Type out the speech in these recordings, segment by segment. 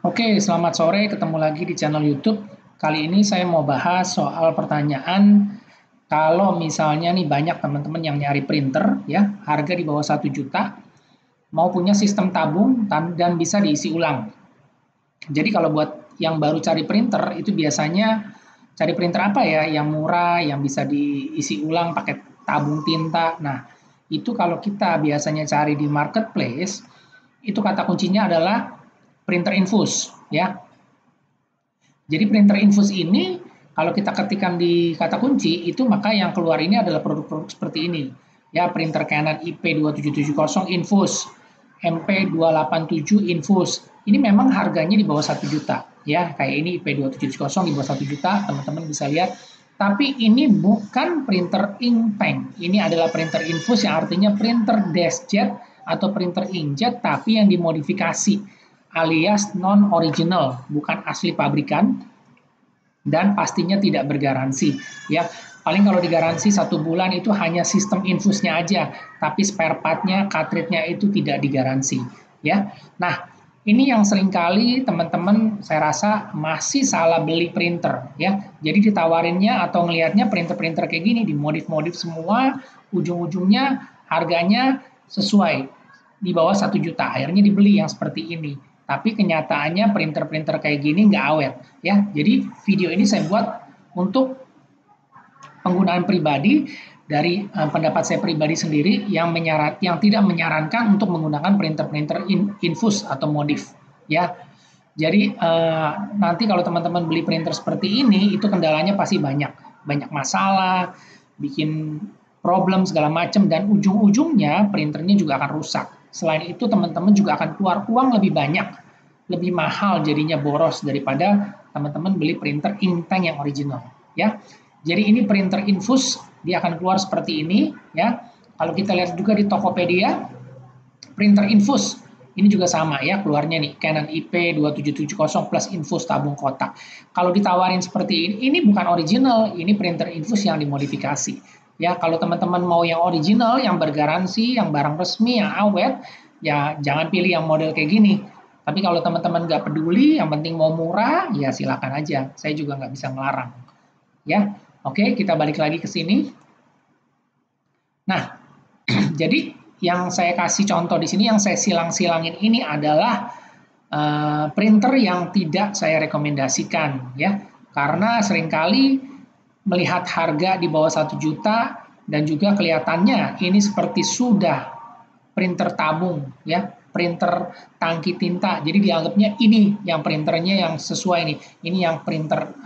Oke, selamat sore. Ketemu lagi di channel YouTube. Kali ini saya mau bahas soal pertanyaan kalau misalnya nih banyak teman-teman yang nyari printer ya, harga di bawah 1 juta, mau punya sistem tabung dan bisa diisi ulang. Jadi kalau buat yang baru cari printer itu biasanya cari printer apa ya yang murah, yang bisa diisi ulang pakai tabung tinta. Nah, itu kalau kita biasanya cari di marketplace, itu kata kuncinya adalah printer infus ya. Jadi printer infus ini kalau kita ketikkan di kata kunci itu maka yang keluar ini adalah produk-produk seperti ini. Ya, printer Canon IP2770 infus, MP287 infus. Ini memang harganya di bawah 1 juta. Ya, kayak ini IP2770 di bawah 1 juta, teman-teman bisa lihat. Tapi ini bukan printer inktank. Ini adalah printer infus yang artinya printer deskjet atau printer inkjet tapi yang dimodifikasi alias non-original, bukan asli pabrikan, dan pastinya tidak bergaransi. Ya, paling kalau digaransi 1 bulan itu hanya sistem infusnya aja, tapi spare partnya, cartridge-nya itu tidak digaransi. Ya, nah ini yang seringkali teman-teman saya rasa masih salah beli printer ya. Jadi ditawarinnya atau ngelihatnya printer-printer kayak gini dimodif-modif semua, ujung-ujungnya harganya sesuai di bawah 1 juta. Akhirnya dibeli yang seperti ini. Tapi kenyataannya printer-printer kayak gini nggak awet ya. Jadi video ini saya buat untuk penggunaan pribadi dari pendapat saya pribadi sendiri yang tidak menyarankan untuk menggunakan printer-printer infus atau modif ya. Jadi nanti kalau teman-teman beli printer seperti ini itu kendalanya pasti banyak masalah, bikin problem segala macam dan ujung-ujungnya printernya juga akan rusak. Selain itu teman-teman juga akan keluar uang lebih banyak, lebih mahal jadinya boros daripada teman-teman beli printer inktank yang original ya. Jadi ini printer infus, dia akan keluar seperti ini ya. Kalau kita lihat juga di Tokopedia, printer infus ini juga sama ya, keluarnya nih Canon IP2770 plus infus tabung kotak. Kalau ditawarin seperti ini bukan original, ini printer infus yang dimodifikasi. Ya, kalau teman-teman mau yang original, yang bergaransi, yang barang resmi, yang awet, ya jangan pilih yang model kayak gini. Tapi kalau teman-teman nggak peduli, yang penting mau murah, ya silakan aja. Saya juga nggak bisa melarang. Ya, oke, kita balik lagi ke sini. Nah, jadi yang saya kasih contoh di sini, yang saya silang-silangin ini adalah printer yang tidak saya rekomendasikan ya, karena seringkali melihat harga di bawah 1 juta dan juga kelihatannya ini seperti sudah printer tabung ya, printer tangki tinta. Jadi dianggapnya ini yang printernya yang sesuai nih, ini yang printer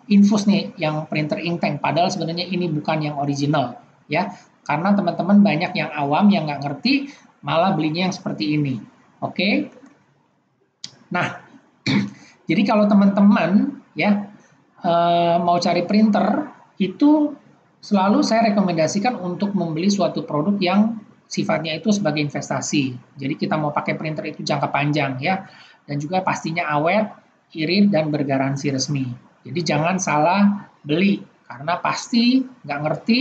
infus nih, yang printer inktank. Padahal sebenarnya ini bukan yang original ya, karena teman-teman banyak yang awam yang nggak ngerti malah belinya yang seperti ini. Oke, nah jadi kalau teman-teman ya mau cari printer itu selalu saya rekomendasikan untuk membeli suatu produk yang sifatnya itu sebagai investasi. Jadi kita mau pakai printer itu jangka panjang ya, dan juga pastinya awet, irit dan bergaransi resmi. Jadi jangan salah beli karena pasti nggak ngerti,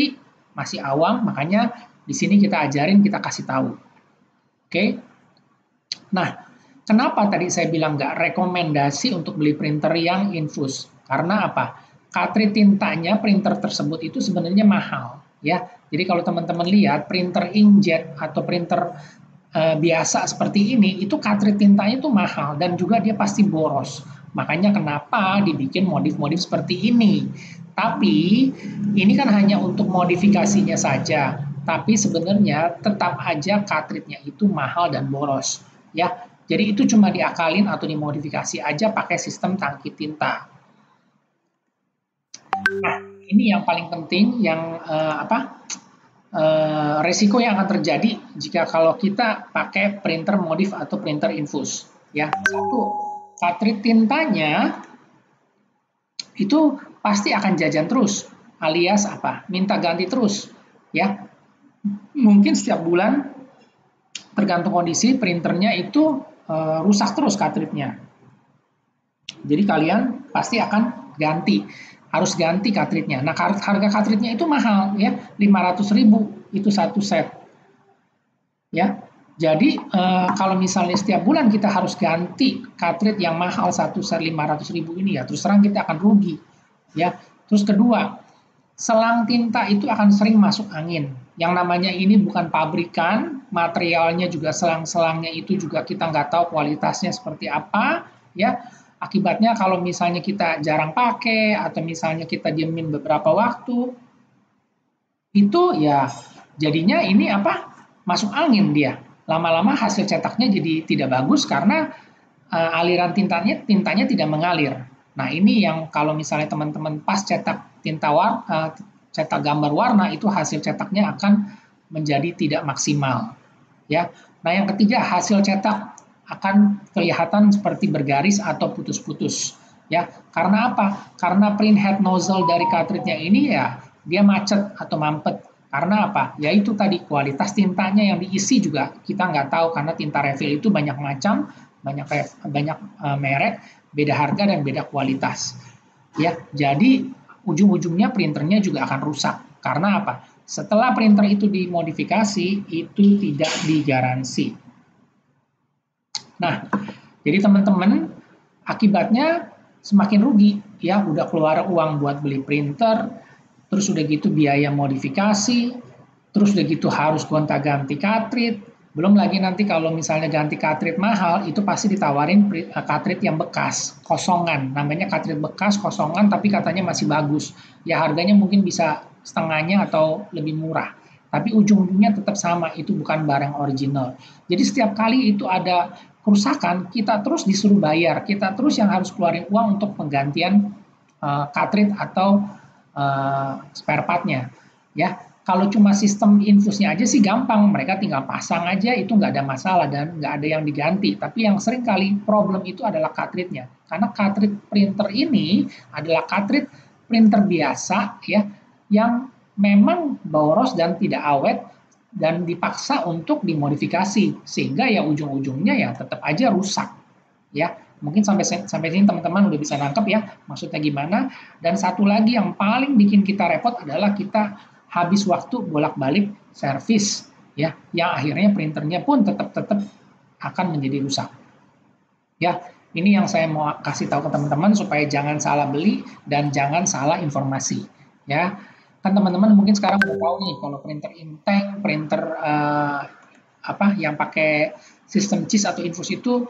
masih awam, makanya di sini kita ajarin, kita kasih tahu. Oke. Nah, kenapa tadi saya bilang nggak rekomendasi untuk beli printer yang infus? Karena apa? Cartridge tintanya printer tersebut itu sebenarnya mahal ya. Jadi kalau teman-teman lihat printer inkjet atau printer biasa seperti ini itu cartridge tintanya itu mahal dan juga dia pasti boros. Makanya kenapa dibikin modif-modif seperti ini. Tapi ini kan hanya untuk modifikasinya saja. Tapi sebenarnya tetap aja cartridge-nya itu mahal dan boros ya. Jadi itu cuma diakalin atau dimodifikasi aja pakai sistem tangki tinta. Nah, ini yang paling penting yang resiko yang akan terjadi jika kalau kita pakai printer modif atau printer infus ya. Satu, cartridge tintanya itu pasti akan jajan terus alias apa? Minta ganti terus ya. Mungkin setiap bulan tergantung kondisi printernya itu rusak terus cartridge-nya. Jadi kalian pasti akan harus ganti cartridge-nya. Nah, harga cartridge-nya itu mahal ya, 500.000 itu satu set. Ya. Jadi kalau misalnya setiap bulan kita harus ganti cartridge yang mahal satu set 500.000 ini ya, terus terang kita akan rugi ya. Terus kedua, selang tinta itu akan sering masuk angin. Yang namanya ini bukan pabrikan, materialnya juga selang-selangnya itu juga kita nggak tahu kualitasnya seperti apa ya. Akibatnya kalau misalnya kita jarang pakai atau misalnya kita diemin beberapa waktu, itu ya jadinya ini apa? Masuk angin dia. Lama-lama hasil cetaknya jadi tidak bagus karena aliran tintanya tidak mengalir. Nah, ini yang kalau misalnya teman-teman pas cetak cetak gambar warna itu hasil cetaknya akan menjadi tidak maksimal, ya. Nah, yang ketiga hasil cetak akan kelihatan seperti bergaris atau putus-putus, ya. Karena apa? Karena print head nozzle dari cartridge-nya ini ya dia macet atau mampet. Karena apa? Yaitu tadi kualitas tintanya yang diisi juga kita nggak tahu karena tinta refill itu banyak macam, banyak merek, beda harga dan beda kualitas. Ya, jadi ujung-ujungnya printernya juga akan rusak. Karena apa? Setelah printer itu dimodifikasi, itu tidak digaransi. Nah, jadi teman-teman, akibatnya semakin rugi. Ya, udah keluar uang buat beli printer, terus udah gitu biaya modifikasi, terus udah gitu harus gonta-ganti cartridge, belum lagi nanti kalau misalnya ganti cartridge mahal, itu pasti ditawarin cartridge yang bekas, kosongan, namanya cartridge bekas, kosongan, tapi katanya masih bagus, ya harganya mungkin bisa setengahnya atau lebih murah, tapi ujungnya tetap sama, itu bukan barang original. Jadi setiap kali itu ada kerusakan, kita terus disuruh bayar, kita terus yang harus keluarin uang untuk penggantian cartridge atau spare part-nya. Ya, kalau cuma sistem infusnya aja sih gampang, mereka tinggal pasang aja itu nggak ada masalah dan nggak ada yang diganti. Tapi yang sering kali problem itu adalah cartridge-nya. Karena cartridge printer ini adalah cartridge printer biasa ya, yang memang boros dan tidak awet dan dipaksa untuk dimodifikasi sehingga ya ujung-ujungnya ya tetap aja rusak ya. Mungkin sampai sini teman-teman udah bisa nangkep ya maksudnya gimana. Dan satu lagi yang paling bikin kita repot adalah kita habis waktu bolak-balik servis ya, yang akhirnya printernya pun tetap akan menjadi rusak. Ya, ini yang saya mau kasih tahu ke teman-teman supaya jangan salah beli dan jangan salah informasi. Ya, kan teman-teman mungkin sekarang udah tahu nih kalau printer Inktank, printer yang pakai sistem CIS atau infus itu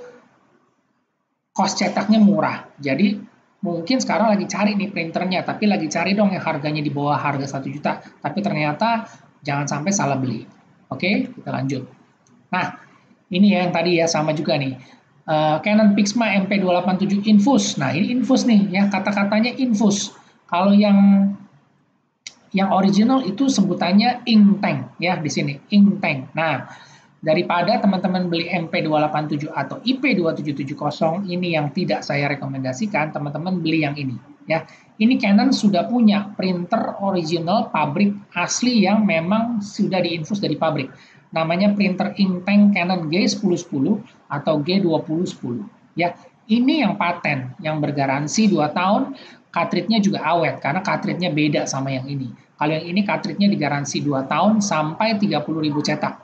cost cetaknya murah. Jadi mungkin sekarang lagi cari nih printernya, tapi lagi cari dong yang harganya di bawah harga 1 juta. Tapi ternyata jangan sampai salah beli. Oke, kita lanjut. Nah, ini ya yang tadi ya sama juga nih. Canon Pixma MP287 infus. Nah, ini infus nih ya, kata-katanya infus. Kalau yang original itu sebutannya Inktank ya di sini, Inktank. Nah, daripada teman-teman beli MP287 atau IP2770 ini yang tidak saya rekomendasikan, teman-teman beli yang ini ya. Ini Canon sudah punya printer original pabrik asli yang memang sudah diinfus dari pabrik. Namanya printer Inktank Canon G1010 atau G2010 ya. Ini yang paten, yang bergaransi 2 tahun, cartridge-nya juga awet karena cartridge-nya beda sama yang ini. Kalau yang ini cartridge-nya digaransi 2 tahun sampai 30.000 cetak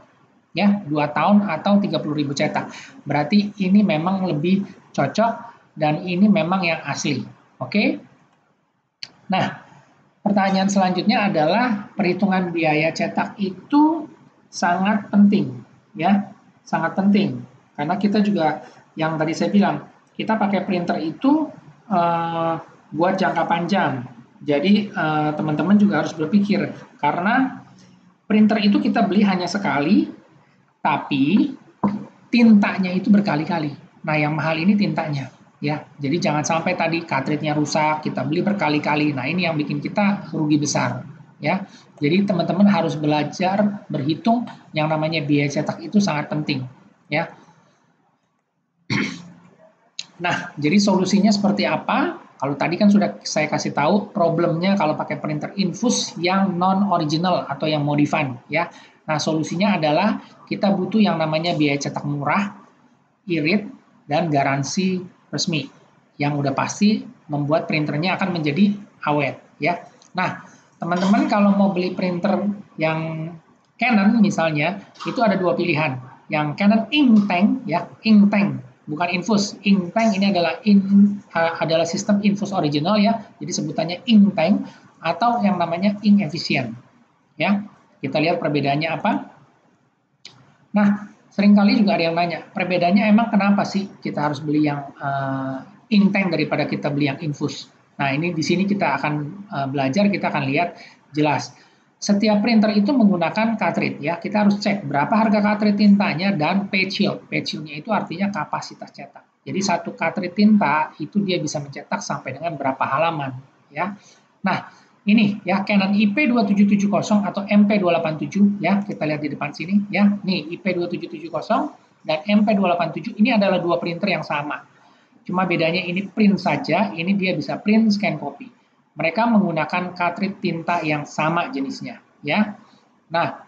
ya, 2 tahun atau 30.000 cetak. Berarti ini memang lebih cocok dan ini memang yang asli. Oke? Nah, pertanyaan selanjutnya adalah perhitungan biaya cetak itu sangat penting ya, sangat penting. Karena kita juga yang tadi saya bilang, kita pakai printer itu buat jangka panjang. Jadi teman-teman juga harus berpikir karena printer itu kita beli hanya sekali tapi tintanya itu berkali-kali. Nah, yang mahal ini tintanya, ya. Jadi jangan sampai tadi cartridge-nya rusak, kita beli berkali-kali. Nah, ini yang bikin kita rugi besar, ya. Jadi teman-teman harus belajar berhitung yang namanya biaya cetak itu sangat penting, ya. Nah, jadi solusinya seperti apa? Kalau tadi kan sudah saya kasih tahu problemnya kalau pakai printer infus yang non original atau yang modifan, ya. Nah, solusinya adalah kita butuh yang namanya biaya cetak murah, irit, dan garansi resmi. Yang udah pasti membuat printernya akan menjadi awet. Ya. Nah, teman-teman kalau mau beli printer yang Canon misalnya, itu ada 2 pilihan. Yang Canon Ink Tank ya, Ink Tank bukan infus. Ink Tank ini adalah sistem infus original ya. Jadi sebutannya Ink Tank atau yang namanya ink efisien. Ya. Kita lihat perbedaannya apa. Nah, seringkali juga ada yang nanya, perbedaannya emang kenapa sih kita harus beli yang ink tank daripada kita beli yang infus? Nah, ini di sini kita akan belajar, kita akan lihat jelas. Setiap printer itu menggunakan cartridge ya. Kita harus cek berapa harga cartridge tintanya dan page yield. Page yield-nya itu artinya kapasitas cetak. Jadi satu cartridge tinta itu dia bisa mencetak sampai dengan berapa halaman ya. Nah, ini ya Canon IP2770 atau MP287 ya, kita lihat di depan sini ya. Nih IP2770 dan MP287 ini adalah dua printer yang sama. Cuma bedanya ini print saja, ini dia bisa print scan copy. Mereka menggunakan cartridge tinta yang sama jenisnya, ya. Nah,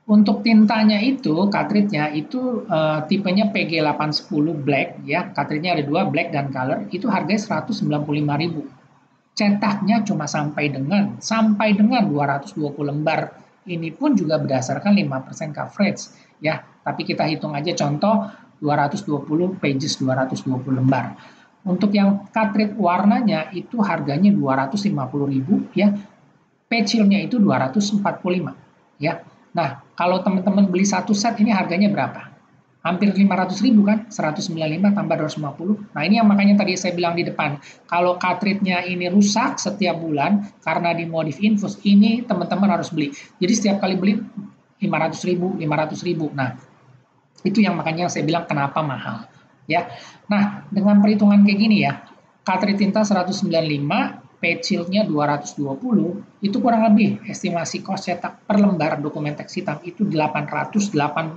untuk tintanya itu, cartridge-nya itu tipenya PG810 Black, ya. Cartridge-nya ada dua, Black dan Color. Itu harganya 195.000. Cetaknya cuma sampai dengan 220 lembar. Ini pun juga berdasarkan 5% coverage, ya. Tapi kita hitung aja contoh 220 pages, 220 lembar. Untuk yang cartridge warnanya itu harganya 250.000 ya. Page shield-nya itu 245 ya. Nah, kalau teman-teman beli satu set ini harganya berapa? Hampir 500.000 kan? 195 tambah 250. Nah, ini yang makanya tadi saya bilang di depan. Kalau cartridge-nya ini rusak setiap bulan karena dimodif infus, ini teman-teman harus beli. Jadi setiap kali beli 500.000, 500.000. Nah, itu yang makanya saya bilang kenapa mahal. Ya. Nah, dengan perhitungan kayak gini ya, cartridge tinta 195, page shield-nya 220, itu kurang lebih estimasi cost cetak per lembar dokumen teks hitam itu 887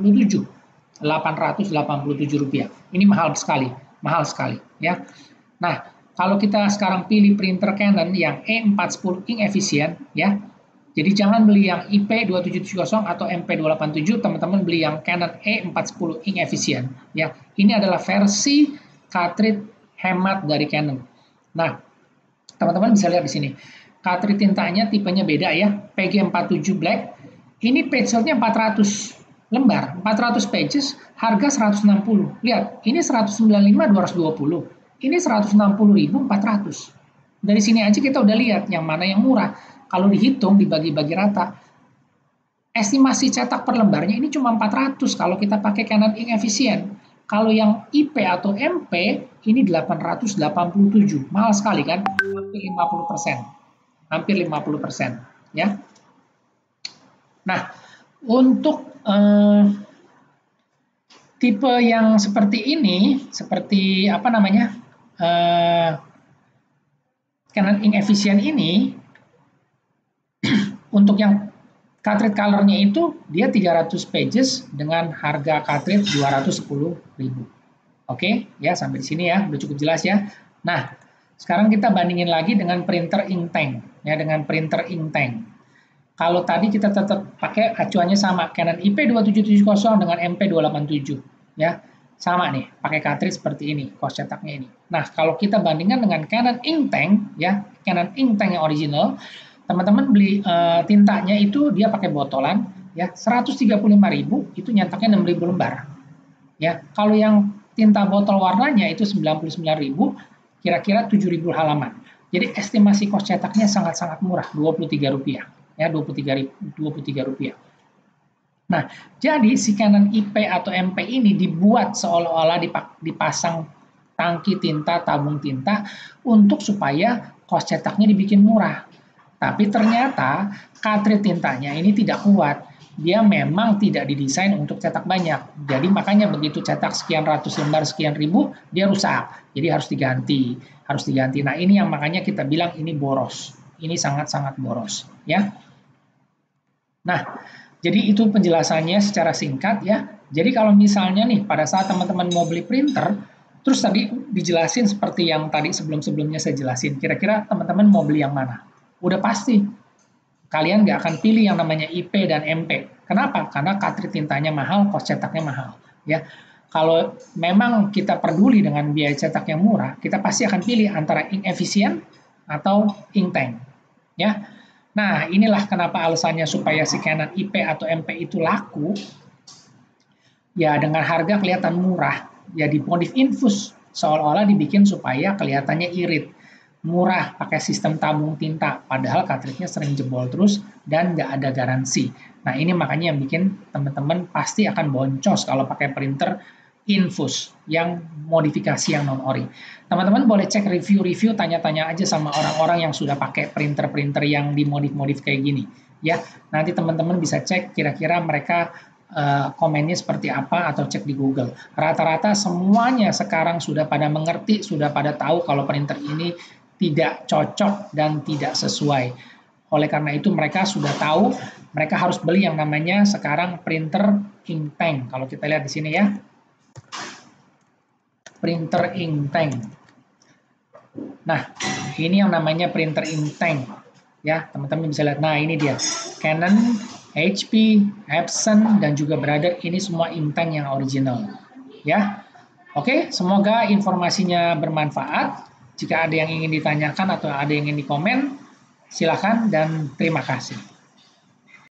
rupiah. Ini mahal sekali ya. Nah, kalau kita sekarang pilih printer Canon yang E410 ink efisien ya. Jadi jangan beli yang IP2770 atau MP287, teman-teman beli yang Canon E410 ink efisien ya. Ini adalah versi cartridge hemat dari Canon. Nah, teman-teman bisa lihat di sini. Cartridge tintanya tipenya beda ya, PG47 Black. Ini page yield-nya 400 lembar, 400 pages, harga 160. Lihat, ini 195 220. Ini 160.400. Dari sini aja kita udah lihat yang mana yang murah. Kalau dihitung dibagi-bagi rata, estimasi cetak per lembarnya ini cuma 400 kalau kita pakai Canon ink efisien. Kalau yang IP atau MP ini 887. Mahal sekali kan? Hampir 50%. Hampir 50%, ya. Nah, untuk tipe yang seperti ini, seperti apa namanya? Canon ink efisien ini untuk yang cartridge color-nya itu dia 300 pages dengan harga cartridge 210.000. Oke, ya sampai di sini ya, udah cukup jelas ya. Nah, sekarang kita bandingin lagi dengan printer ink tank ya, dengan printer ink tank. Kalau tadi kita tetap pakai acuannya sama, Canon IP2770 dengan MP287 ya. Sama nih, pakai cartridge seperti ini, cost cetaknya ini. Nah, kalau kita bandingkan dengan Canon ink tank ya, Canon ink tank yang original, teman-teman beli tintanya itu dia pakai botolan ya, 135.000 itu nyetaknya 6.000 lembar. Ya, kalau yang tinta botol warnanya itu 99.000, kira-kira 7.000 halaman. Jadi estimasi kos cetaknya sangat-sangat murah, Rp23 ya, Rp23. Nah, jadi si Canon IP atau MP ini dibuat seolah-olah dipasang tangki tinta, tabung tinta untuk supaya kos cetaknya dibikin murah. Tapi ternyata cartridge tintanya ini tidak kuat. Dia memang tidak didesain untuk cetak banyak. Jadi makanya begitu cetak sekian ratus lembar, sekian ribu, dia rusak. Jadi harus diganti. Nah, ini yang makanya kita bilang ini boros. Ini sangat-sangat boros, ya. Nah, jadi itu penjelasannya secara singkat ya. Jadi kalau misalnya nih pada saat teman-teman mau beli printer, terus tadi dijelasin seperti yang tadi sebelum-sebelumnya saya jelasin, kira-kira teman-teman mau beli yang mana? Udah pasti kalian nggak akan pilih yang namanya IP dan MP. Kenapa? Karena cartridge tintanya mahal, kos cetaknya mahal. Ya, kalau memang kita peduli dengan biaya cetak yang murah, kita pasti akan pilih antara ink efisien atau ink tank. Ya, nah inilah kenapa alasannya supaya si Canon IP atau MP itu laku. Ya, dengan harga kelihatan murah, ya dimodif infus, seolah-olah dibikin supaya kelihatannya irit. Murah, pakai sistem tabung tinta, padahal cartridge-nya sering jebol terus dan nggak ada garansi. Nah, ini makanya yang bikin teman-teman pasti akan boncos kalau pakai printer infus yang modifikasi yang non-ori. Teman-teman boleh cek review-review, tanya-tanya aja sama orang-orang yang sudah pakai printer-printer yang dimodif-modif kayak gini. Ya, nanti teman-teman bisa cek kira-kira mereka komennya seperti apa atau cek di Google. Rata-rata semuanya sekarang sudah pada mengerti, sudah pada tahu kalau printer ini tidak cocok dan tidak sesuai. Oleh karena itu mereka sudah tahu, mereka harus beli yang namanya sekarang printer ink tank. Kalau kita lihat di sini ya, printer ink tank. Nah, ini yang namanya printer ink tank. Ya, teman-teman bisa lihat. Nah, ini dia. Canon, HP, Epson, dan juga Brother. Ini semua ink tank yang original. Ya, oke. Semoga informasinya bermanfaat. Jika ada yang ingin ditanyakan atau ada yang ingin dikomen, silakan dan terima kasih.